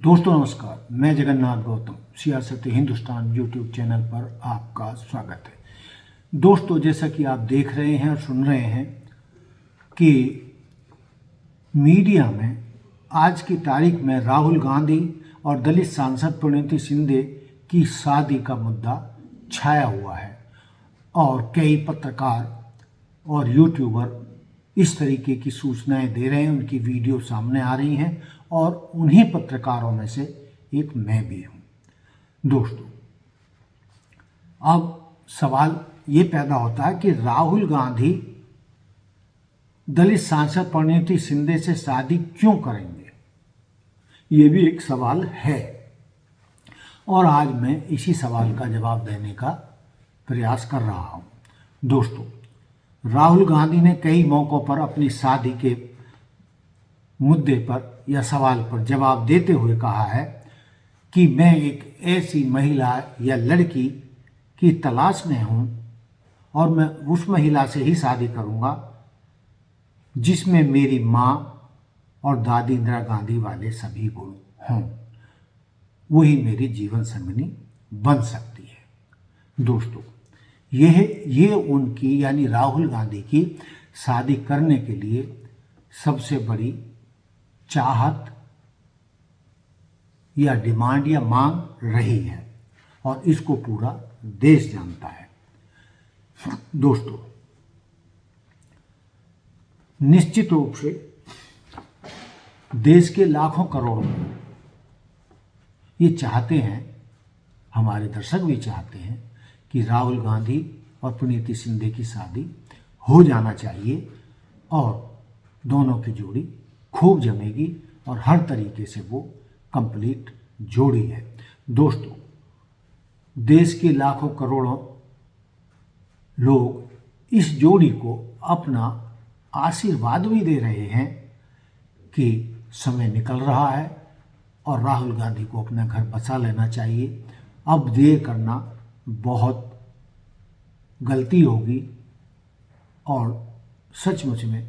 दोस्तों नमस्कार, मैं जगन्नाथ गौतम सियासत हिंदुस्तान यूट्यूब चैनल पर आपका स्वागत है। दोस्तों, जैसा कि आप देख रहे हैं और सुन रहे हैं कि मीडिया में आज की तारीख में राहुल गांधी और दलित सांसद प्रणीति शिंदे की शादी का मुद्दा छाया हुआ है और कई पत्रकार और यूट्यूबर इस तरीके की सूचनाएं दे रहे हैं, उनकी वीडियो सामने आ रही हैं और उन्हीं पत्रकारों में से एक मैं भी हूं। दोस्तों, अब सवाल ये पैदा होता है कि राहुल गांधी दलित सांसद प्रणीति शिंदे से शादी क्यों करेंगे, ये भी एक सवाल है और आज मैं इसी सवाल का जवाब देने का प्रयास कर रहा हूं। दोस्तों, राहुल गांधी ने कई मौक़ों पर अपनी शादी के मुद्दे पर या सवाल पर जवाब देते हुए कहा है कि मैं एक ऐसी महिला या लड़की की तलाश में हूं और मैं उस महिला से ही शादी करूंगा जिसमें मेरी माँ और दादी इंदिरा गांधी वाले सभी गुण हों, वही मेरी जीवन संगिनी बन सकती है। दोस्तों, ये उनकी यानी राहुल गांधी की शादी करने के लिए सबसे बड़ी चाहत या डिमांड या मांग रही है और इसको पूरा देश जानता है। दोस्तों, निश्चित रूप से देश के लाखों करोड़ों लोग ये चाहते हैं, हमारे दर्शक भी चाहते हैं कि राहुल गांधी और प्रणीति शिंदे की शादी हो जाना चाहिए और दोनों की जोड़ी खूब जमेगी और हर तरीके से वो कंप्लीट जोड़ी है। दोस्तों, देश के लाखों करोड़ों लोग इस जोड़ी को अपना आशीर्वाद भी दे रहे हैं कि समय निकल रहा है और राहुल गांधी को अपना घर बसा लेना चाहिए। अब देर करना बहुत गलती होगी और सचमुच में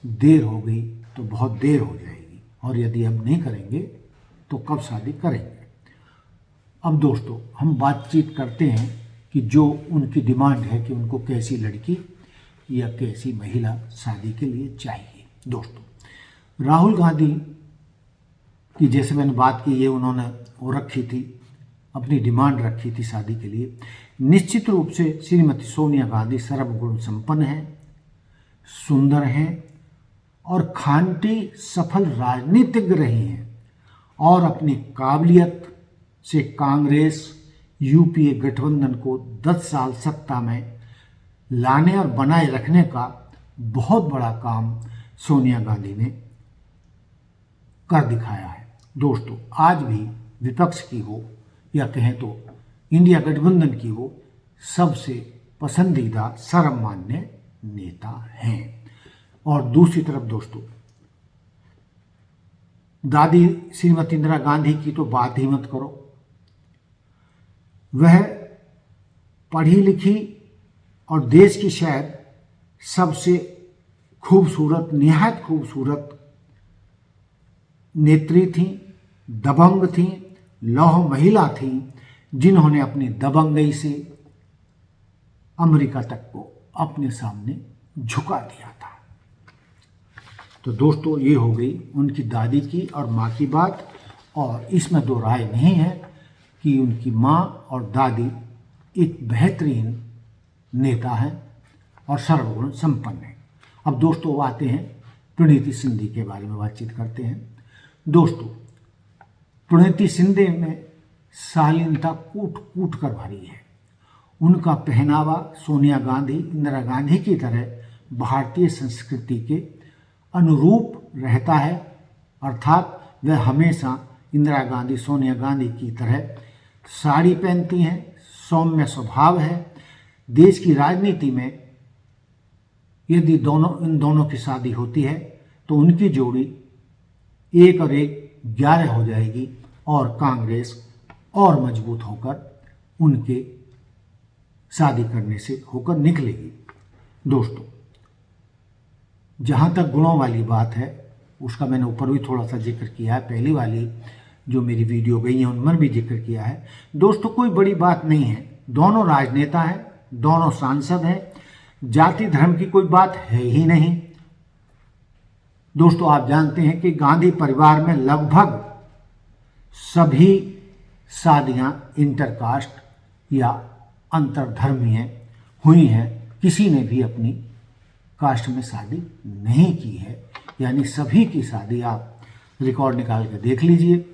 देर हो गई तो बहुत देर हो जाएगी और यदि हम नहीं करेंगे तो कब शादी करेंगे। अब दोस्तों, हम बातचीत करते हैं कि जो उनकी डिमांड है कि उनको कैसी लड़की या कैसी महिला शादी के लिए चाहिए। दोस्तों, राहुल गांधी की जैसे मैंने बात की, ये उन्होंने वो रखी थी, अपनी डिमांड रखी थी शादी के लिए। निश्चित रूप से श्रीमती सोनिया गांधी सर्वगुण संपन्न हैं, सुंदर हैं और खांटी सफल राजनीतिज्ञ रही हैं और अपनी काबिलियत से कांग्रेस यूपीए गठबंधन को 10 साल सत्ता में लाने और बनाए रखने का बहुत बड़ा काम सोनिया गांधी ने कर दिखाया है। दोस्तों, आज भी विपक्ष की हो या कहें तो इंडिया गठबंधन की वो सबसे पसंदीदा सर्वमान्य नेता हैं। और दूसरी तरफ दोस्तों, दादी श्रीमती इंदिरा गांधी की तो बात ही मत करो। वह पढ़ी लिखी और देश की शायद सबसे खूबसूरत, निहायत खूबसूरत नेत्री थी, दबंग थी, लौह महिला थी, जिन्होंने अपनी दबंगई से अमेरिका तक को अपने सामने झुका दिया था। तो दोस्तों, ये हो गई उनकी दादी की और माँ की बात और इसमें दो राय नहीं है कि उनकी माँ और दादी एक बेहतरीन नेता हैं और सर्वगुण संपन्न हैं। अब दोस्तों, आते हैं प्रणीति शिंदे के बारे में बातचीत करते हैं। दोस्तों, प्रणीति शिंदे में शालीनता कूट कूट कर भरी है। उनका पहनावा सोनिया गांधी, इंदिरा गांधी की तरह भारतीय संस्कृति के अनुरूप रहता है, अर्थात वह हमेशा इंदिरा गांधी, सोनिया गांधी की तरह साड़ी पहनती हैं, सौम्य स्वभाव है। देश की राजनीति में यदि इन दोनों की शादी होती है तो उनकी जोड़ी 1 और 1 11 हो जाएगी और कांग्रेस और मजबूत होकर उनके शादी करने से होकर निकलेगी। दोस्तों, जहाँ तक गुणों वाली बात है उसका मैंने ऊपर भी थोड़ा सा जिक्र किया है। पहली वाली जो मेरी वीडियो गई हैं उनमें भी जिक्र किया है। दोस्तों, कोई बड़ी बात नहीं है, दोनों राजनेता हैं, दोनों सांसद हैं, जाति धर्म की कोई बात है ही नहीं। दोस्तों, आप जानते हैं कि गांधी परिवार में लगभग सभी शादियां इंटरकास्ट या अंतरधर्मीय हुई हैं, किसी ने भी अपनी कास्ट में शादी नहीं की है। यानी सभी की शादी आप रिकॉर्ड निकाल के देख लीजिए,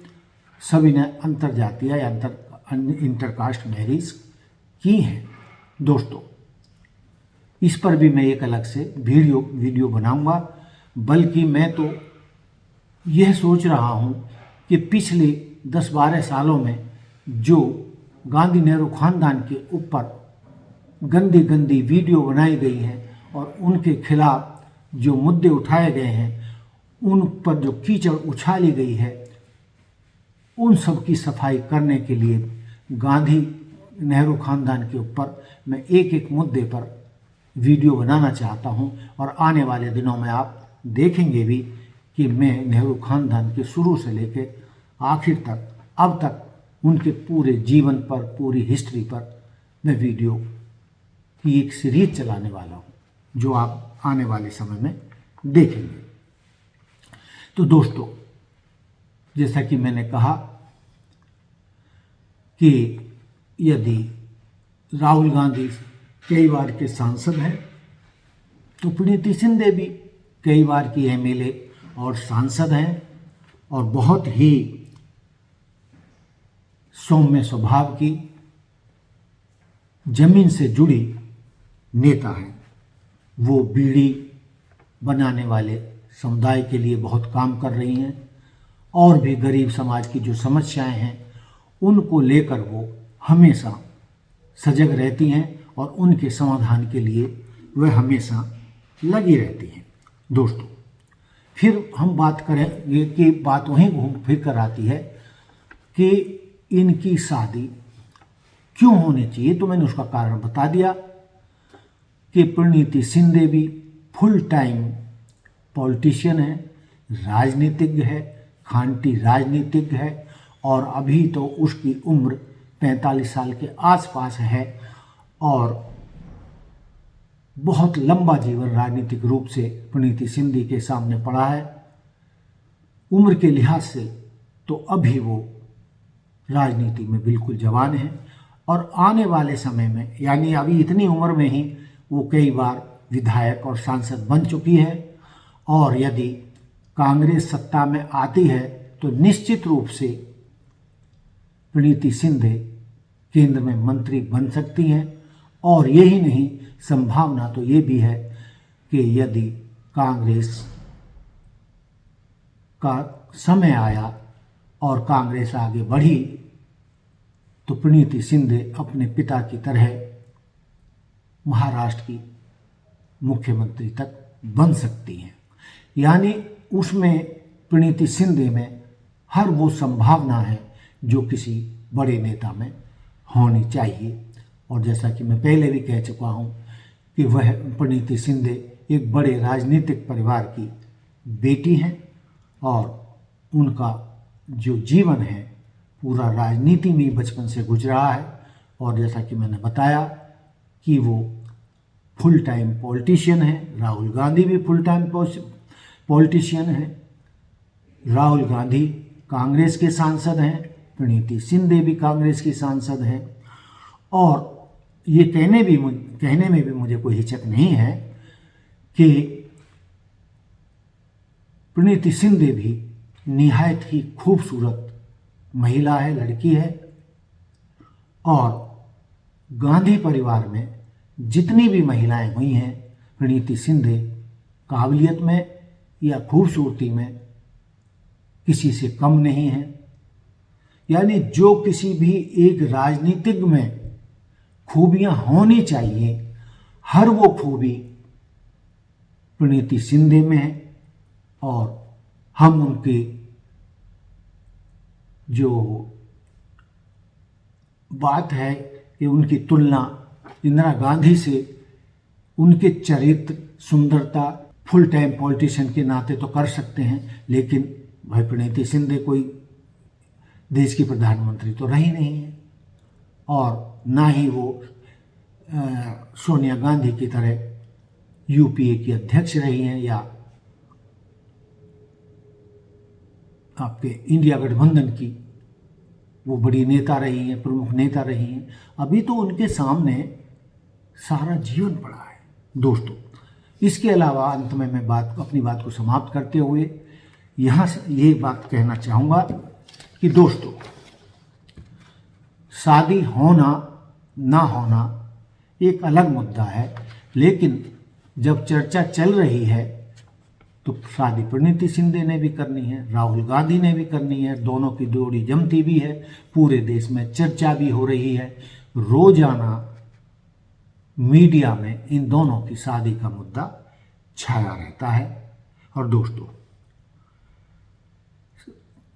सभी ने अंतरजातीय या इंटरकास्ट मैरिज की हैं। दोस्तों, इस पर भी मैं एक अलग से वीडियो बनाऊंगा, बल्कि मैं तो यह सोच रहा हूं कि पिछले 10-12 सालों में जो गांधी नेहरू खानदान के ऊपर गंदी गंदी वीडियो बनाई गई हैं और उनके खिलाफ जो मुद्दे उठाए गए हैं, उन पर जो कीचड़ उछाली गई है, उन सब की सफाई करने के लिए गांधी नेहरू खानदान के ऊपर मैं एक एक मुद्दे पर वीडियो बनाना चाहता हूं। और आने वाले दिनों में आप देखेंगे भी कि मैं नेहरू खानदान के शुरू से लेकर आखिर तक, अब तक उनके पूरे जीवन पर, पूरी हिस्ट्री पर मैं वीडियो की एक सीरीज चलाने वाला हूं, जो आप आने वाले समय में देखेंगे। तो दोस्तों, जैसा कि मैंने कहा कि यदि राहुल गांधी कई बार के सांसद हैं, तो प्रीति शिंदे भी कई बार की एमएलए और सांसद हैं और बहुत ही सौम्य स्वभाव की, जमीन से जुड़ी नेता हैं। वो बीड़ी बनाने वाले समुदाय के लिए बहुत काम कर रही हैं और भी गरीब समाज की जो समस्याएं हैं उनको लेकर वो हमेशा सजग रहती हैं और उनके समाधान के लिए वह हमेशा लगी रहती हैं। दोस्तों, फिर हम बात करेंगे कि बात वहीं घूम फिर कर आती है कि इनकी शादी क्यों होनी चाहिए। तो मैंने उसका कारण बता दिया कि प्रीति शिंदे भी फुल टाइम पॉलिटिशियन है, राजनीतिज्ञ है, खांटी राजनीतिज्ञ है और अभी तो उसकी उम्र 45 साल के आसपास है और बहुत लंबा जीवन राजनीतिक रूप से प्रीति शिंदे के सामने पड़ा है। उम्र के लिहाज से तो अभी वो राजनीति में बिल्कुल जवान है और आने वाले समय में, यानी अभी इतनी उम्र में ही वो कई बार विधायक और सांसद बन चुकी है और यदि कांग्रेस सत्ता में आती है तो निश्चित रूप से प्रीति शिंदे केंद्र में मंत्री बन सकती हैं। और यही नहीं, संभावना तो ये भी है कि यदि कांग्रेस का समय आया और कांग्रेस आगे बढ़ी तो प्रीति शिंदे अपने पिता की तरह महाराष्ट्र की मुख्यमंत्री तक बन सकती हैं। यानी उसमें प्रीति शिंदे में हर वो संभावना है जो किसी बड़े नेता में होनी चाहिए। और जैसा कि मैं पहले भी कह चुका हूँ कि वह प्रीति शिंदे एक बड़े राजनीतिक परिवार की बेटी हैं और उनका जो जीवन है पूरा राजनीति में बचपन से गुजरा है। और जैसा कि मैंने बताया कि वो फुल टाइम पॉलिटिशियन है, राहुल गांधी भी फुल टाइम पॉलिटिशियन है। राहुल गांधी कांग्रेस के सांसद हैं, प्रीति शिंदे भी कांग्रेस की सांसद हैं और ये कहने में भी मुझे कोई हिचक नहीं है कि प्रीति शिंदे भी निहायत ही खूबसूरत महिला है, लड़की है और गांधी परिवार में जितनी भी महिलाएं हुई हैं, प्रीति शिंदे काबिलियत में या खूबसूरती में किसी से कम नहीं है। यानी जो किसी भी एक राजनीतिज्ञ में खूबियां होनी चाहिए, हर वो खूबी प्रीति शिंदे में है और हम उनके जो बात है कि उनकी तुलना इंदिरा गांधी से उनके चरित्र, सुंदरता, फुल टाइम पॉलिटिशियन के नाते तो कर सकते हैं, लेकिन भाई प्रीति शिंदे कोई देश की प्रधानमंत्री तो रही नहीं है, और ना ही वो सोनिया गांधी की तरह यूपीए की अध्यक्ष रही हैं या आपके इंडिया गठबंधन की वो बड़ी नेता रही हैं, प्रमुख नेता रही हैं। अभी तो उनके सामने सारा जीवन पड़ा है दोस्तों। इसके अलावा अंत में मैं अपनी बात को समाप्त करते हुए यहाँ से ये बात कहना चाहूँगा कि दोस्तों, शादी होना ना होना एक अलग मुद्दा है, लेकिन जब चर्चा चल रही है तो शादी प्रणीति शिंदे ने भी करनी है, राहुल गांधी ने भी करनी है, दोनों की जोड़ी जमती भी है, पूरे देश में चर्चा भी हो रही है। रोजाना मीडिया में इन दोनों की शादी का मुद्दा छाया रहता है। और दोस्तों,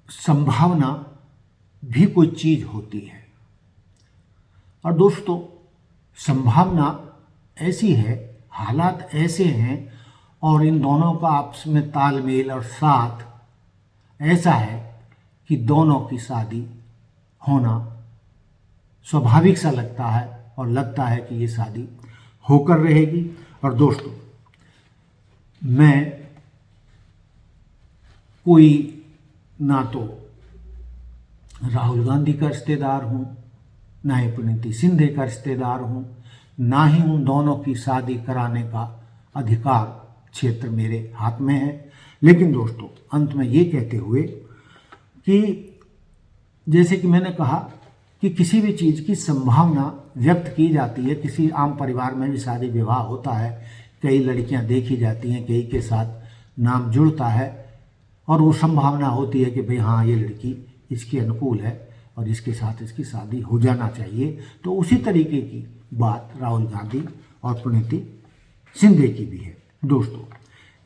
संभावना भी कोई चीज होती है, और दोस्तों संभावना ऐसी है, हालात ऐसे हैं, और इन दोनों का आपस में तालमेल और साथ ऐसा है कि दोनों की शादी होना स्वाभाविक सा लगता है, और लगता है कि ये शादी होकर रहेगी। और दोस्तों, मैं कोई ना तो राहुल गांधी का रिश्तेदार हूँ, ना ही प्रणीति शिंदे का रिश्तेदार हूँ, ना ही उन दोनों की शादी कराने का अधिकार क्षेत्र मेरे हाथ में है। लेकिन दोस्तों, अंत में ये कहते हुए कि जैसे कि मैंने कहा कि किसी भी चीज़ की संभावना व्यक्त की जाती है। किसी आम परिवार में भी शादी विवाह होता है, कई लड़कियां देखी जाती हैं, कई के साथ नाम जुड़ता है, और वो संभावना होती है कि भाई हाँ, ये लड़की इसके अनुकूल है और इसके साथ इसकी शादी हो जाना चाहिए। तो उसी तरीके की बात राहुल गांधी और प्रणीति शिंदे की भी है। दोस्तों,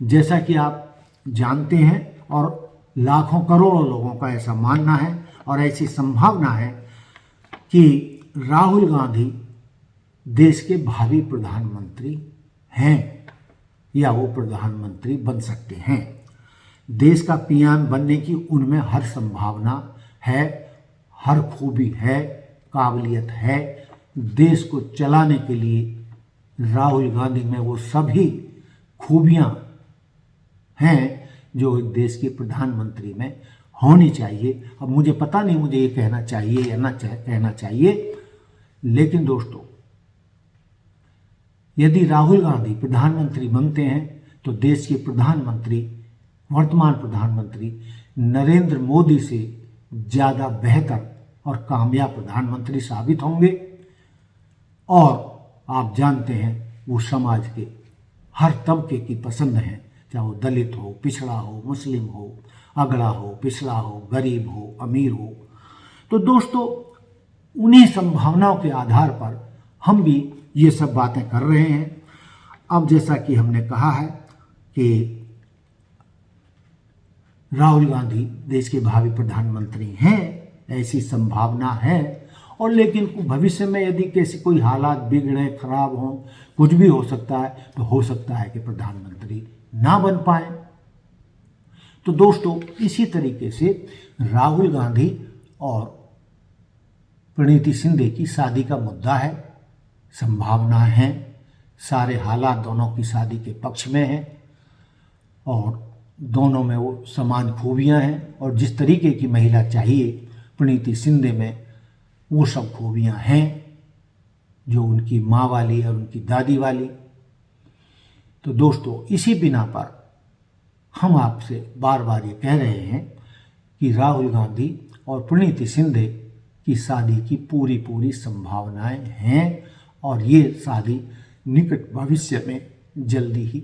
जैसा कि आप जानते हैं और लाखों करोड़ों लोगों का ऐसा मानना है और ऐसी संभावना है कि राहुल गांधी देश के भावी प्रधानमंत्री हैं या वो प्रधानमंत्री बन सकते हैं। देश का पीएम बनने की उनमें हर संभावना है, हर खूबी है, काबिलियत है। देश को चलाने के लिए राहुल गांधी में वो सभी खूबियां हैं जो एक देश के प्रधानमंत्री में होनी चाहिए। अब मुझे पता नहीं मुझे ये कहना चाहिए या ना कहना चाहिए, लेकिन दोस्तों, यदि राहुल गांधी प्रधानमंत्री बनते हैं तो देश के प्रधानमंत्री, वर्तमान प्रधानमंत्री नरेंद्र मोदी से ज़्यादा बेहतर और कामयाब प्रधानमंत्री साबित होंगे। और आप जानते हैं वो समाज के हर तबके की पसंद हैं, चाहे वो दलित हो, पिछड़ा हो, मुस्लिम हो, अगड़ा हो, पिछड़ा हो, गरीब हो, अमीर हो। तो दोस्तों, उन्हीं संभावनाओं के आधार पर हम भी ये सब बातें कर रहे हैं। अब जैसा कि हमने कहा है कि राहुल गांधी देश के भावी प्रधानमंत्री हैं, ऐसी संभावना है, और लेकिन भविष्य में यदि कैसे कोई हालात बिगड़े, खराब हों, कुछ भी हो सकता है, तो हो सकता है कि प्रधानमंत्री ना बन पाए। तो दोस्तों, इसी तरीके से राहुल गांधी और प्रणीति शिंदे की शादी का मुद्दा है, संभावना है, सारे हालात दोनों की शादी के पक्ष में हैं, और दोनों में वो समान खूबियां हैं, और जिस तरीके की महिला चाहिए प्रणीति शिंदे में वो सब खूबियां हैं जो उनकी माँ वाली और उनकी दादी वाली। तो दोस्तों, इसी बिना पर हम आपसे बार बार ये कह रहे हैं कि राहुल गांधी और प्रणीति शिंदे की शादी की पूरी संभावनाएं हैं, और ये शादी निकट भविष्य में जल्दी ही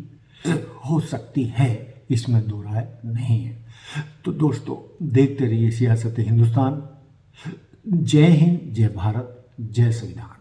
हो सकती है, इसमें दो राय नहीं है। तो दोस्तों, देखते रहिए सियासत हिंदुस्तान। जय हिंद, जय भारत, जय संविधान।